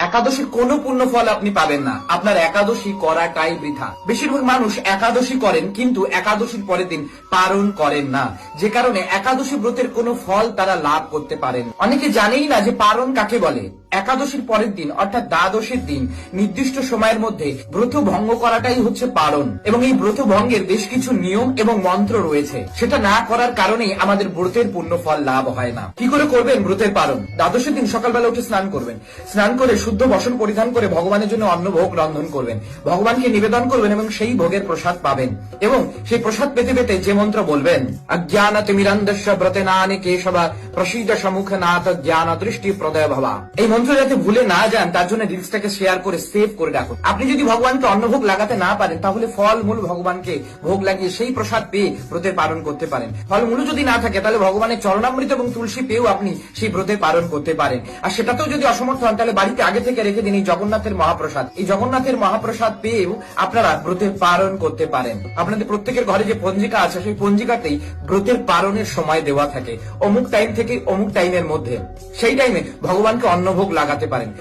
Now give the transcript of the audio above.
একাদশীর কোনো পুণ্য ফল আপনি পাবেন না, আপনার একাদশী করাটাই বৃথা। বেশিরভাগ মানুষ একাদশী করেন কিন্তু একাদশীর পরের দিন পালন করেন না, যে কারণে একাদশী ব্রতের কোনো ফল তারা লাভ করতে পারেন। অনেকে জানেই না যে পালন কাকে বলে। একাদশীর পরের দিন অর্থাৎ দ্বাদশীর দিন নির্দিষ্ট সময়ের মধ্যে ব্রত ভঙ্গ করাটাই হচ্ছে পালন, এবং এই ব্রত ভঙ্গের বেশ কিছু নিয়ম এবং মন্ত্র রয়েছে। সেটা না করার কারণেই আমাদের ব্রতের পুণ্য ফল লাভ হয় না। কি করে করবেন ব্রতের পালন? দ্বাদশীর দিন সকালবেলা উঠে স্নান করবেন, স্নান করে শুদ্ধ বসন পরিধান করে ভগবানের জন্য অন্ন ভোগ রন্ধন করবেন, ভগবানকে নিবেদন করবেন এবং সেই ভোগের প্রসাদ পাবেন। এবং সেই প্রসাদ পেতে পেতে যে মন্ত্র বলবেন, অজ্ঞানতিমিরন্ধস্য ব্রতেনানি কেশবা প্রসীদ সম্মুখ নাথ জ্ঞান দৃষ্টি প্রদয় ভবা। এই মন্ত্র যাতে ভুলে না যান তার জন্য রিলসটাকে শেয়ার করে সেভ করে রাখুন। আপনি যদি ভগবানকে অন্নভোগ লাগাতে না পারেন তাহলে ফল মূল ভগবানকে ভোগ লাগিয়ে সেই প্রসাদ পেয়ে ব্রতের পালন করতে পারেন। ফল মূল যদি না থাকে তাহলে ভগবানের চরণামৃত এবং তুলসী পেয়েও আপনি সেই ব্রতের পালন করতে পারেন। আর সেটাতেও যদি অসমর্থ হন তাহলে বাড়িতে আগে থেকে রেখে দিন এই জগন্নাথের মহাপ্রসাদ। এই জগন্নাথের মহাপ্রসাদ পেয়েও আপনারা ব্রতের পালন করতে পারেন। আপনাদের প্রত্যেকের ঘরে যে পঞ্জিকা আছে সেই পঞ্জিকাতেই ব্রতের পালনের সময় দেওয়া থাকে, অমুক টাইম থেকে অমুক টাইমের মধ্যে। সেই টাইমে ভগবানকে অন্নভোগ লাগাতে পারেন।